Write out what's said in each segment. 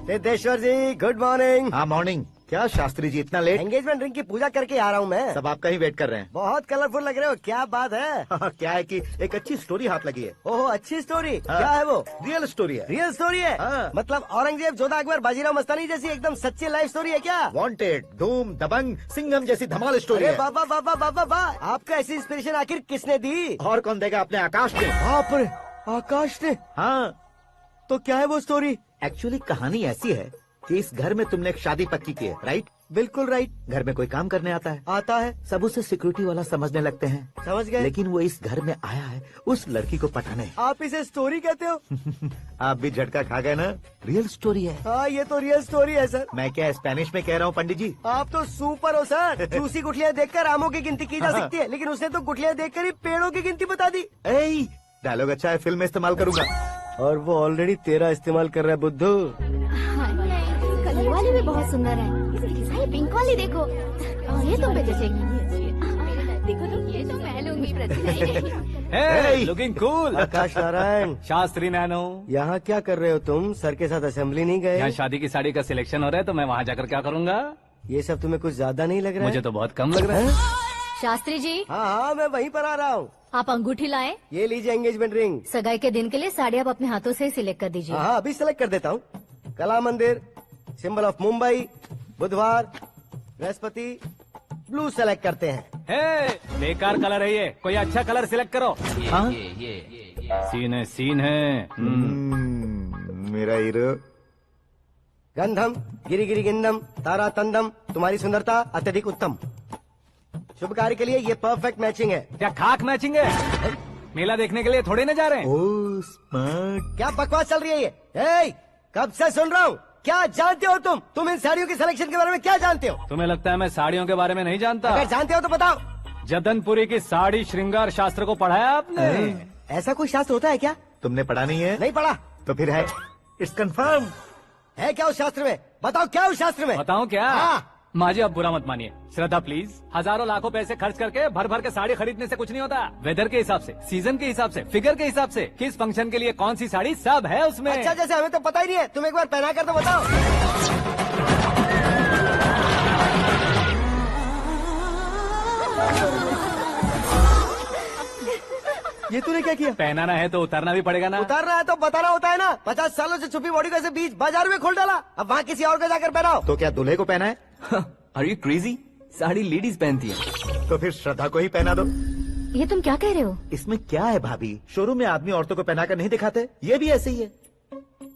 सिद्धेश्वर जी good morning. हाँ morning. क्या शास्त्री जी इतना लेट? एंगेजमेंट रिंग की पूजा करके आ रहा हूँ मैं। सब आपका ही वेट कर रहे हैं। बहुत कलरफुल लग रहे हो, क्या बात है? क्या है कि एक अच्छी स्टोरी हाथ लगी है। ओहो अच्छी स्टोरी। हाँ। क्या है वो? रियल स्टोरी है। रियल स्टोरी है? हाँ। मतलब औरंगजेब, जोधा अकबर, बाजीराव मस्तानी जैसी एकदम सच्ची लाइफ स्टोरी है क्या? वांटेड, धूम, दबंग, सिंघम जैसी धमाल स्टोरी अरे है। बाबा बाबा बाबा वाह, आपका ऐसी इंस्पिरेशन आखिर किसने दी? और कौन देगा? अपने आकाश ने। बाप रे, आकाश ने। हाँ तो क्या है वो स्टोरी? एक्चुअली कहानी ऐसी है कि इस घर में तुमने एक शादी पक्की की है, राइट? बिल्कुल राइट। घर में कोई काम करने आता है, आता है, सब उसे सिक्योरिटी वाला समझने लगते हैं। समझ गए। लेकिन वो इस घर में आया है उस लड़की को पटाने। आप इसे स्टोरी कहते हो? आप भी झटका खा गए ना? रियल स्टोरी है। हाँ ये तो रियल स्टोरी है सर। मैं क्या स्पेनिश में कह रहा हूँ पंडित जी? आप तो सुपर हो सर। जूसी गुठलियाँ देखकर आमों की गिनती की जा सकती है, लेकिन उसने तो गुठलियाँ देखकर ही पेड़ों की गिनती बता दी। डायलॉग अच्छा है, फिल्म में इस्तेमाल करूंगा। और वो ऑलरेडी तेरा इस्तेमाल कर रहा है बुद्धू। ये वाली भी बहुत सुंदर है। ये पिंक वाली देखो, ये तुम पे जचेगी। देखो तो ये तो मैं लूंगी। Looking cool. Aakash Narayan, Shastri Nano. यहाँ क्या कर रहे हो तुम? सर के साथ असेंबली नहीं यहाँ गए? शादी की साड़ी का सिलेक्शन हो रहा है तो मैं वहाँ जाकर क्या करूँगा? ये सब तुम्हें कुछ ज्यादा नहीं लग रहा मुझे है? तो बहुत कम लग रहा है। शास्त्री जी हाँ हाँ मैं वहीं पर आ रहा हूँ। आप अंगूठी लाएं। ये लीजिए एंगेजमेंट रिंग। सगाई के दिन के लिए साड़ी आप अपने हाथों से ही सिलेक्ट कर दीजिए। हाँ अभी सेलेक्ट कर देता हूँ। कला मंदिर, सिंबल ऑफ मुंबई, बुधवार, बृहस्पति, ब्लू सेलेक्ट करते हैं। बेकार कलर है ये, कोई अच्छा कलर सिलेक्ट करो। हाँ? सीन है, सीन है। मेरा हीरो। गंधम, गिरी गिरी गिंदम, तारा तंदम, तुम्हारी सुंदरता अत्यधिक उत्तम। शुभ कार्य के लिए ये परफेक्ट मैचिंग है। क्या खाक मैचिंग है? मेला देखने के लिए थोड़े न जा रहे हैं। Oh smart. क्या बकवास चल रही है ये? ए, कब से सुन रहा हूँ। क्या जानते हो तुम? तुम इन साड़ियों की सिलेक्शन के बारे में क्या जानते हो? तुम्हें लगता है मैं साड़ियों के बारे में नहीं जानता? अगर जानते हो तो बताओ। जदनपुरी की साड़ी श्रृंगार शास्त्र को पढ़ाया आपने? ऐसा कोई शास्त्र होता है क्या? तुमने पढ़ा नहीं है? नहीं पढ़ा। तो फिर है, इट्स कंफर्म। है क्या उस शास्त्र में? बताओ क्या उस शास्त्र में? बताऊं क्या? हाँ। माँ जी आप बुरा मत मानिए, श्रद्धा प्लीज। हजारों लाखों पैसे खर्च करके भर भर के साड़ी खरीदने से कुछ नहीं होता। वेदर के हिसाब से, सीजन के हिसाब से, फिगर के हिसाब से, किस फंक्शन के लिए कौन सी साड़ी, सब है उसमें। अच्छा जैसे हमें तो पता ही नहीं है, तुम एक बार पहना कर तो बताओ। ये तूने क्या किया? पहनाना है तो उतारना भी पड़ेगा ना। उतारना है तो बताना होता है ना। 50 सालों से छुपी बॉडी को ऐसे बीच बाजार में खोल डाला, अब वहाँ किसी और को जाकर पहनाओ। तो क्या दूल्हे को पहना है? Are you crazy? Sari ladies पहनती है। तो फिर श्रद्धा को ही पहना दो। ये तुम क्या कह रहे हो? इसमें क्या है भाभी? शोरूम में आदमी औरतों को पहनाकर नहीं दिखाते? ये भी ऐसे ही है।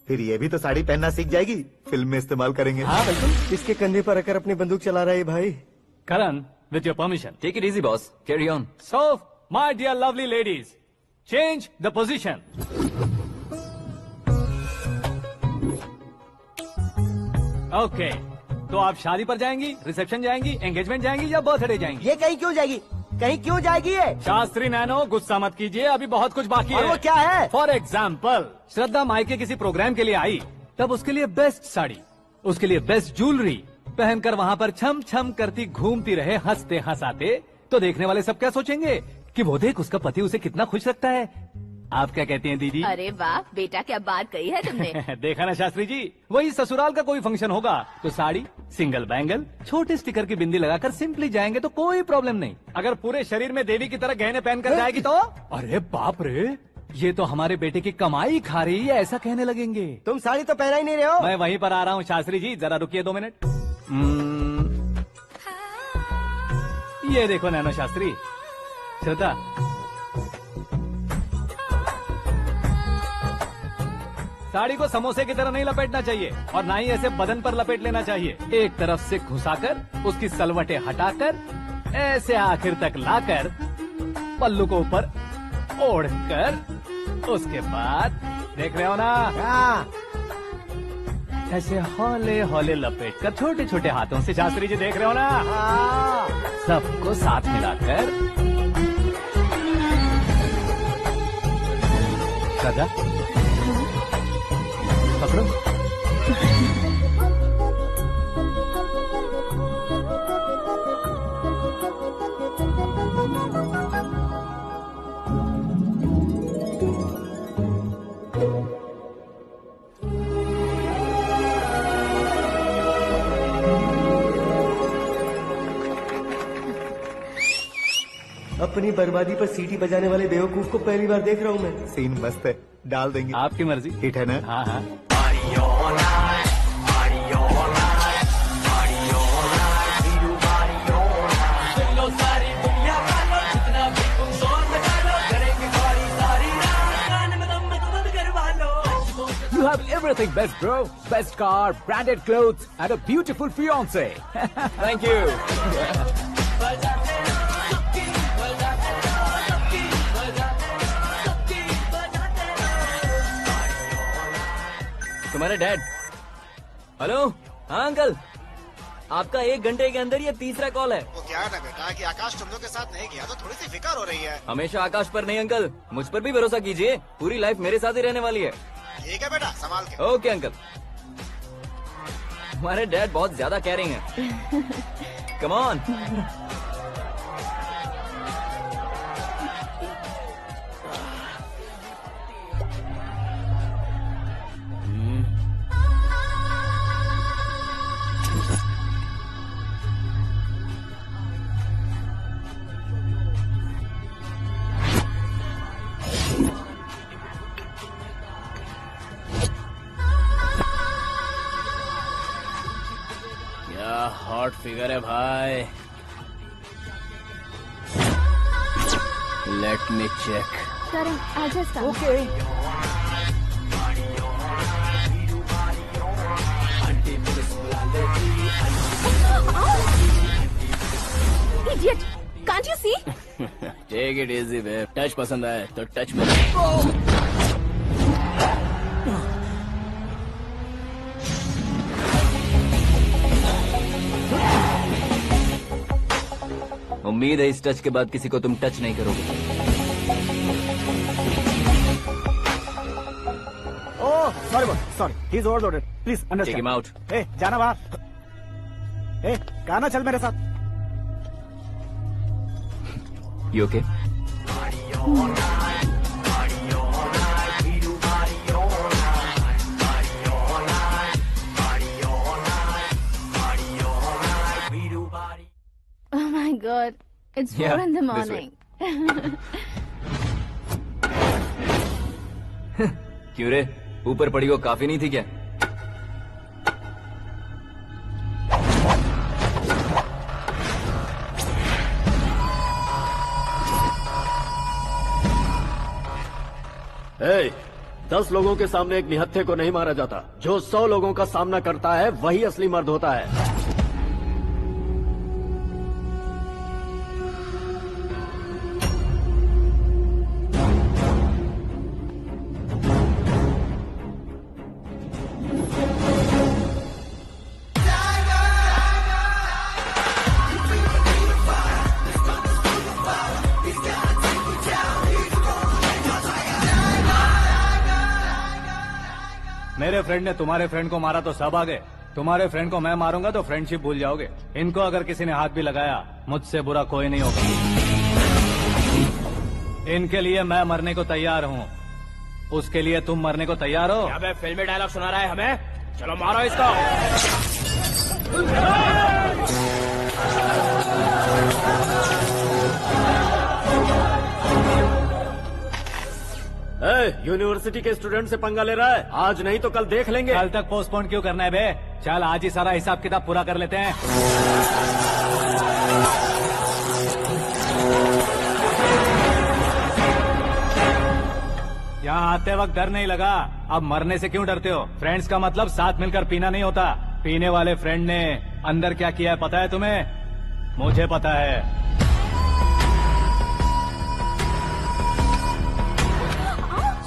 फिर ये भी तो साड़ी पहनना सीख जाएगी, फिल्म में इस्तेमाल करेंगे। हाँ बिल्कुल। इसके कंधे पर रखकर अपनी बंदूक चला रहा है भाई। Karan, with your permission. Take it easy boss, carry on. So my dear lovely ladies, change the position. Okay, तो आप शादी पर जाएंगी, रिसेप्शन जाएंगी, एंगेजमेंट जाएंगी या बर्थडे जाएंगी? ये कहीं क्यों जाएगी? कहीं क्यों जाएगी ये? शास्त्री नैनो गुस्सा मत कीजिए, अभी बहुत कुछ बाकी है। और वो क्या है? फॉर एग्जाम्पल, श्रद्धा मायके किसी प्रोग्राम के लिए आई, तब उसके लिए बेस्ट साड़ी, उसके लिए बेस्ट ज्वेलरी पहनकर वहाँ पर छम छम करती घूमती रहे हंसते हंसाते, तो देखने वाले सब क्या सोचेंगे कि वो देख उसका पति उसे कितना खुश रखता है। आप क्या कहती हैं दीदी? अरे वाह बेटा, क्या बात कही है तुमने। देखा ना शास्त्री जी, वही ससुराल का कोई फंक्शन होगा तो साड़ी, सिंगल बैंगल, छोटे स्टिकर की बिंदी लगाकर सिंपली जाएंगे तो कोई प्रॉब्लम नहीं। अगर पूरे शरीर में देवी की तरह गहने पहनकर जाएगी तो अरे बाप रे, ये तो हमारे बेटे की कमाई खा रही है, ऐसा कहने लगेंगे। तुम साड़ी तो पहना ही नहीं रहे हो। मैं वहीं पर आ रहा हूँ शास्त्री जी, जरा रुकिए 2 मिनट। ये देखो नैनो शास्त्री, श्रद्धा, साड़ी को समोसे की तरह नहीं लपेटना चाहिए और ना ही ऐसे बदन पर लपेट लेना चाहिए। एक तरफ से घुसाकर उसकी सलवटें हटाकर ऐसे आखिर तक लाकर पल्लू को ऊपर ओढ़कर, उसके बाद देख रहे हो ना, ऐसे हौले हौले लपेट कर छोटे छोटे हाथों से, शास्त्री जी देख रहे हो ना, सबको साथ मिलाकर, श्रद्धा पकड़ो। अपनी बर्बादी पर सीटी बजाने वाले बेवकूफ को पहली बार देख रहा हूँ मैं। सीन मस्त है, डाल देंगे। आपकी मर्जी। हिट है ना? हाँ हाँ। You have everything best, bro. Best car, branded clothes, and a beautiful fiance. Thank you. तुम्हारे डैड। हेलो। हाँ अंकल, आपका 1 घंटे के अंदर ये तीसरा कॉल है। वो क्या है ना बेटा कि आकाश तुम लोग के साथ नहीं गया तो थोड़ी सी फिक्र हो रही है। हमेशा आकाश पर नहीं अंकल, मुझ पर भी भरोसा कीजिए, पूरी लाइफ मेरे साथ ही रहने वाली है। ठीक है बेटा, संभाल के। Okay uncle. हमारे डैड बहुत ज्यादा केयरिंग है। Come on. हॉट फिगर है भाई। Let me check. करण आजा साहब। Okay. Idiot! Can't you see? Take it easy babe. Touch पसंद आए तो टच में। उम्मीद है इस टच के बाद किसी को तुम टच नहीं करोगे। Oh sorry boss, sorry, he is overloaded, please take understand. Him out. ए जाना बाहर। ए गाना चल मेरे साथ। You okay? Oh my God! It's 4 Yeah, in the this way. morning. क्यों रे, ऊपर पड़ी वो काफी नहीं थी क्या? Hey, 10 लोगों के सामने एक निहत्थे को नहीं मारा जाता। जो 100 लोगों का सामना करता है वही असली मर्द होता है। मेरे फ्रेंड ने तुम्हारे फ्रेंड को मारा तो सब आ गए। तुम्हारे फ्रेंड को मैं मारूंगा तो फ्रेंडशिप भूल जाओगे। इनको अगर किसी ने हाथ भी लगाया, मुझसे बुरा कोई नहीं होगा। इनके लिए मैं मरने को तैयार हूँ, उसके लिए तुम मरने को तैयार हो? अबे फिल्मी डायलॉग सुना रहा है हमें? चलो मारो इसको। यूनिवर्सिटी के स्टूडेंट से पंगा ले रहा है। आज नहीं तो कल देख लेंगे। कल तक पोस्टपोन क्यों करना है बे? चल आज ही सारा हिसाब किताब पूरा कर लेते हैं। यहाँ आते वक्त डर नहीं लगा, अब मरने से क्यों डरते हो? फ्रेंड्स का मतलब साथ मिलकर पीना नहीं होता। पीने वाले फ्रेंड ने अंदर क्या किया है पता है तुम्हें? मुझे पता है।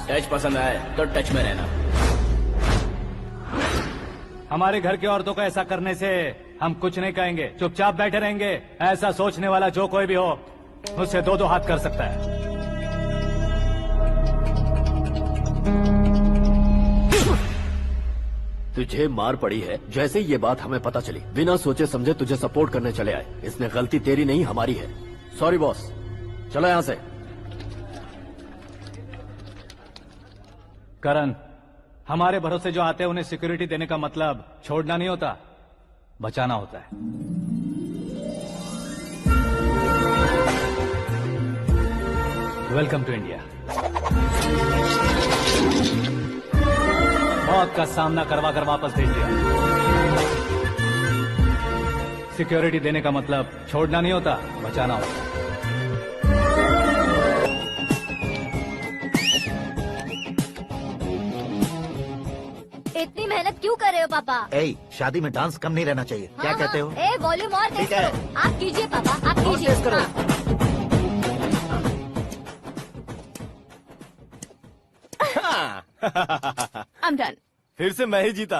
टच पसंद आए तो टच में रहना। हमारे घर की औरतों को ऐसा करने से हम कुछ नहीं कहेंगे, चुपचाप बैठे रहेंगे। ऐसा सोचने वाला जो कोई भी हो, उससे 2-2 हाथ कर सकता है। तुझे मार पड़ी है। जैसे ये बात हमें पता चली, बिना सोचे समझे तुझे सपोर्ट करने चले आए। इसमें गलती तेरी नहीं हमारी है। सॉरी बॉस, चलो यहाँ से। करण, हमारे भरोसे जो आते हैं उन्हें सिक्योरिटी देने का मतलब छोड़ना नहीं होता, बचाना होता है। Welcome to India. मौत का सामना करवा कर वापस भेज दिया। सिक्योरिटी देने का मतलब छोड़ना नहीं होता, बचाना होता। इतनी मेहनत क्यों कर रहे हो पापा? ए, शादी में डांस कम नहीं रहना चाहिए। क्या कहते हो? ए वॉल्यूम और तेज ठीक है। करो। आप कीजिए पापा, आप और कीजिए। तेज करो। हाँ। I'm done. फिर से मैं ही जीता।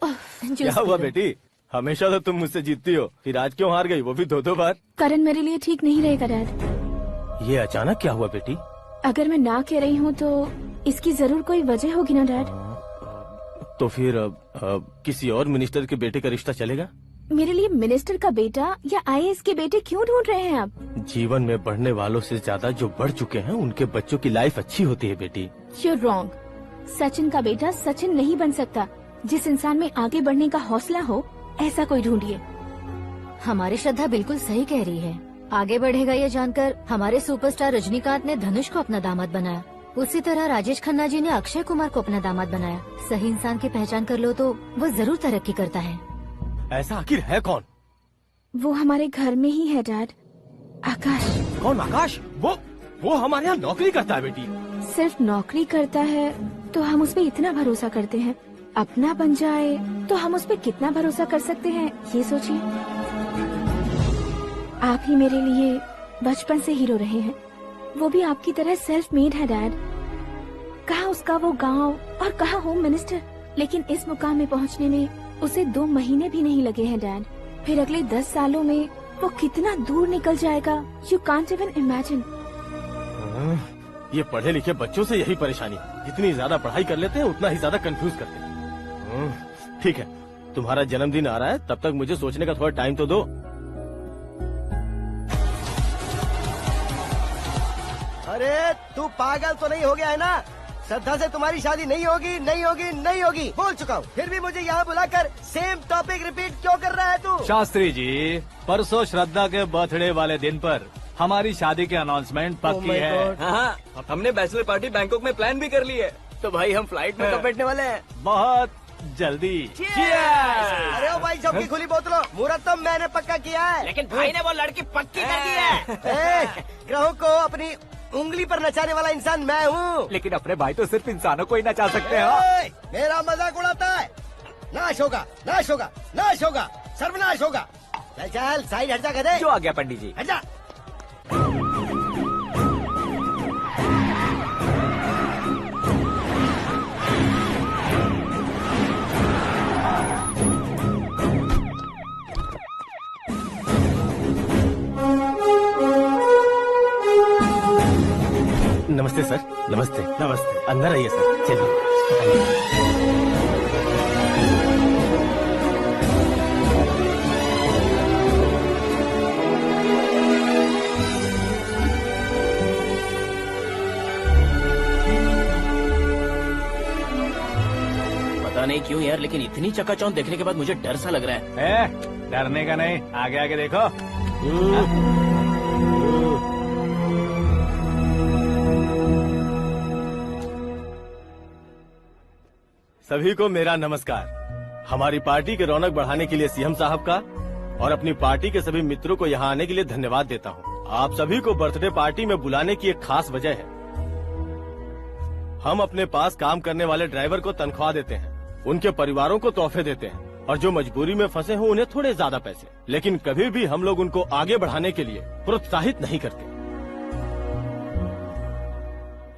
क्या हुआ बेटी? हमेशा तो तुम मुझसे जीतती हो, फिर आज क्यों हार गई, वो भी 2-2 बार? करण मेरे लिए ठीक नहीं रहेगा डैड। ये अचानक क्या हुआ बेटी? अगर मैं ना कह रही हूँ तो इसकी जरूर कोई वजह होगी ना डैड। तो फिर किसी और मिनिस्टर के बेटे का रिश्ता चलेगा? मेरे लिए मिनिस्टर का बेटा या आईएएस के बेटे क्यों ढूंढ रहे हैं आप? जीवन में बढ़ने वालों से ज्यादा जो बढ़ चुके हैं उनके बच्चों की लाइफ अच्छी होती है बेटी। You're wrong. सचिन का बेटा सचिन नहीं बन सकता। जिस इंसान में आगे बढ़ने का हौसला हो ऐसा कोई ढूंढिए। हमारी श्रद्धा बिल्कुल सही कह रही है। आगे बढ़ेगा ये जानकर हमारे सुपरस्टार रजनीकांत ने धनुष को अपना दामाद बनाया। उसी तरह राजेश खन्ना जी ने अक्षय कुमार को अपना दामाद बनाया। सही इंसान की पहचान कर लो तो वो जरूर तरक्की करता है। ऐसा आखिर है कौन? वो हमारे घर में ही है डैड। आकाश। कौन आकाश? वो हमारे यहाँ नौकरी करता है बेटी। सिर्फ नौकरी करता है तो हम उस पर इतना भरोसा करते हैं। अपना बन जाए तो हम उस पर कितना भरोसा कर सकते हैं ये सोचिए। आप ही मेरे लिए बचपन से हीरो रहे हैं। वो भी आपकी तरह सेल्फ मेड है डैड। कहाँ उसका वो गांव और कहाँ होम मिनिस्टर, लेकिन इस मुकाम में पहुँचने में उसे 2 महीने भी नहीं लगे हैं डैड। फिर अगले 10 सालों में वो कितना दूर निकल जाएगा, यू कांट इवन इमेजिन। ये पढ़े लिखे बच्चों से यही परेशानी है, जितनी ज्यादा पढ़ाई कर लेते हैं उतना ही ज्यादा कंफ्यूज करते हैं। ठीक है, तुम्हारा जन्मदिन आ रहा है, तब तक मुझे सोचने का थोड़ा टाइम तो दो। अरे तू पागल तो नहीं हो गया है ना? श्रद्धा से तुम्हारी शादी नहीं होगी, नहीं होगी, नहीं होगी, बोल चुका हूँ। फिर भी मुझे यहाँ बुलाकर सेम टॉपिक रिपीट क्यों कर रहा है तू? शास्त्री जी, परसों श्रद्धा के बर्थडे वाले दिन पर हमारी शादी की अनाउंसमेंट पक्की my है। God. हाँ, हमने बैचलर पार्टी बैंकॉक में प्लान भी कर ली है। तो भाई हम फ्लाइट में कब बैठने वाले हैं? बहुत जल्दी। अरे ओ भाई, सबकी खुली बोतलों, मुहूर्त तो मैंने पक्का किया है। लेकिन भाई ने वो लड़की पक्की कर दी है। ग्रहों को अपनी उंगली पर नचाने वाला इंसान मैं हूँ। लेकिन अपने भाई तो सिर्फ इंसानों को ही नचा सकते हैं। मेरा मजाक उड़ाता है। नाश होगा, नाश होगा, नाश होगा, सर्वनाश होगा। चल चल साइड हट जा गधे। जो आ गया पंडित जी। हट जा। नमस्ते सर। नमस्ते। नमस्ते। अंदर आइए सर, चलिए। पता नहीं क्यों यार, लेकिन इतनी चकाचौंध देखने के बाद मुझे डर सा लग रहा है। डरने का नहीं, आगे आगे देखो। सभी को मेरा नमस्कार। हमारी पार्टी के रौनक बढ़ाने के लिए सीएम साहब का और अपनी पार्टी के सभी मित्रों को यहाँ आने के लिए धन्यवाद देता हूँ। आप सभी को बर्थडे पार्टी में बुलाने की एक खास वजह है। हम अपने पास काम करने वाले ड्राइवर को तनख्वाह देते हैं, उनके परिवारों को तोहफे देते हैं और जो मजबूरी में फंसे हो उन्हें थोड़े ज्यादा पैसे। लेकिन कभी भी हम लोग उनको आगे बढ़ाने के लिए प्रोत्साहित नहीं करते।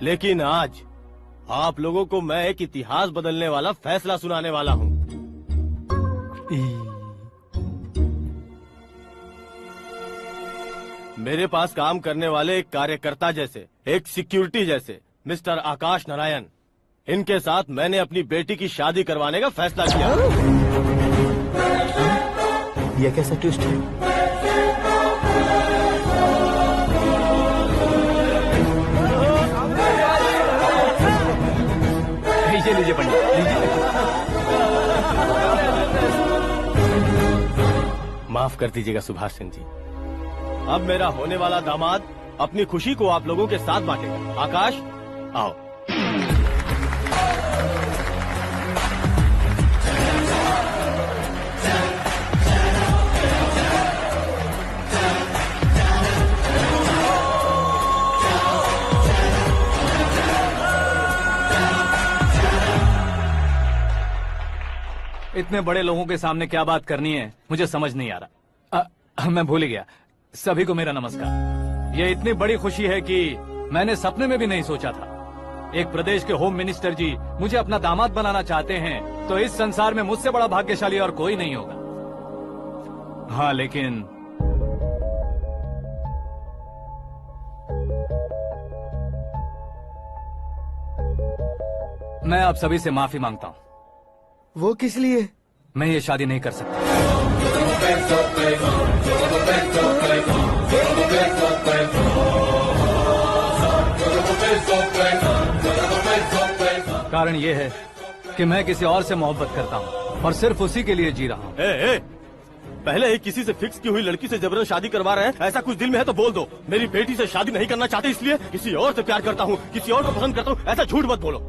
लेकिन आज आप लोगों को मैं एक इतिहास बदलने वाला फैसला सुनाने वाला हूँ। मेरे पास काम करने वाले एक कार्यकर्ता जैसे, एक सिक्योरिटी जैसे मिस्टर आकाश नारायण, इनके साथ मैंने अपनी बेटी की शादी करवाने का फैसला किया। यह कैसा ट्विस्ट है? लीजिए पंडित, लीजिए। माफ कर दीजिएगा सुभाष सिंह जी। अब मेरा होने वाला दामाद अपनी खुशी को आप लोगों के साथ बांटेगा। आकाश, आओ। इतने बड़े लोगों के सामने क्या बात करनी है मुझे समझ नहीं आ रहा। मैं भूल ही गया। सभी को मेरा नमस्कार। ये इतनी बड़ी खुशी है कि मैंने सपने में भी नहीं सोचा था। एक प्रदेश के होम मिनिस्टर जी मुझे अपना दामाद बनाना चाहते हैं तो इस संसार में मुझसे बड़ा भाग्यशाली और कोई नहीं होगा। हाँ, लेकिन मैं आप सभी से माफी मांगता हूँ। वो किस लिए? मैं ये शादी नहीं कर सकता। कारण ये है कि मैं किसी और से मोहब्बत करता हूँ और सिर्फ उसी के लिए जी रहा हूँ। पहले ही किसी से फिक्स की हुई लड़की से जबरन शादी करवा रहे हैं। ऐसा कुछ दिल में है तो बोल दो। मेरी बेटी से शादी नहीं करना चाहते इसलिए किसी और से प्यार करता हूँ, किसी और को पसंद करता हूँ, ऐसा झूठ मत बोलो।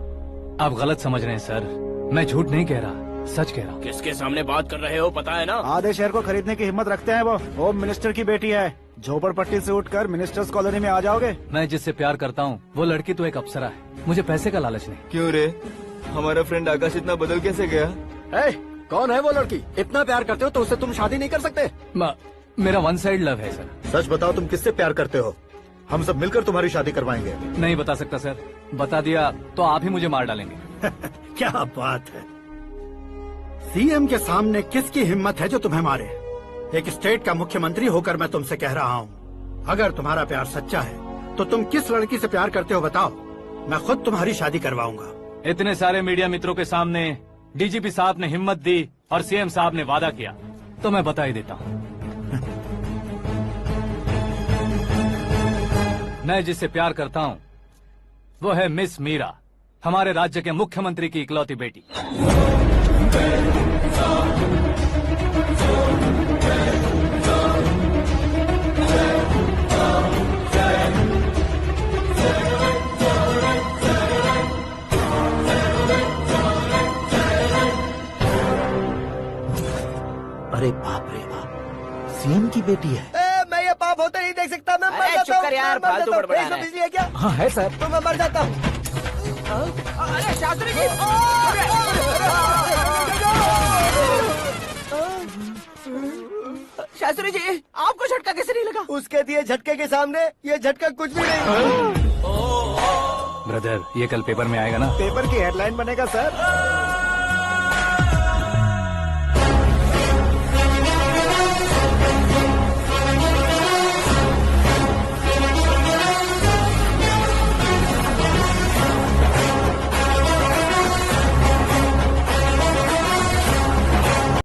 आप गलत समझ रहे हैं सर। मैं झूठ नहीं कह रहा, सच कह रहा हूँ। किसके सामने बात कर रहे हो पता है ना? आधे शहर को खरीदने की हिम्मत रखते हैं वो। होम मिनिस्टर की बेटी है। झोपड़पट्टी से उठकर मिनिस्टर्स कॉलोनी में आ जाओगे। मैं जिससे प्यार करता हूँ वो लड़की तो एक अप्सरा है। मुझे पैसे का लालच नहीं। क्यों रे? हमारा फ्रेंड आकाश इतना बदल कैसे गया? कौन है वो लड़की? इतना प्यार करते हो तो उससे तुम शादी नहीं कर सकते? मेरा वन साइड लव है सर। सच बताओ, तुम किससे प्यार करते हो? हम सब मिलकर तुम्हारी शादी करवाएंगे। नहीं बता सकता सर। बता दिया तो आप ही मुझे मार डालेंगे। क्या बात है। सीएम के सामने किसकी हिम्मत है जो तुम्हें मारे? एक स्टेट का मुख्यमंत्री होकर मैं तुमसे कह रहा हूँ, अगर तुम्हारा प्यार सच्चा है तो तुम किस लड़की से प्यार करते हो बताओ। मैं खुद तुम्हारी शादी करवाऊंगा। इतने सारे मीडिया मित्रों के सामने डीजीपी साहब ने हिम्मत दी और सीएम साहब ने वादा किया तो मैं बता ही देता हूँ। मैं जिससे प्यार करता हूँ वो है मिस मीरा, हमारे राज्य के मुख्यमंत्री की इकलौती बेटी। अरे बाप रे बाप, सीएम की बेटी है। मैं ये पाप होते नहीं देख सकता। मैं मर जाता हूँ। यार, फालतू बड़बड़ा रहा है। बिजली है क्या? हाँ है सर। तो मैं मर जाता हूँ। अरे शास्त्री जी, शास्त्री जी, आपको झटका कैसे नहीं लगा? उसके दिए झटके के सामने ये झटका कुछ भी नहीं। ब्रदर, ये कल पेपर में आएगा ना? पेपर की हेडलाइन बनेगा सर।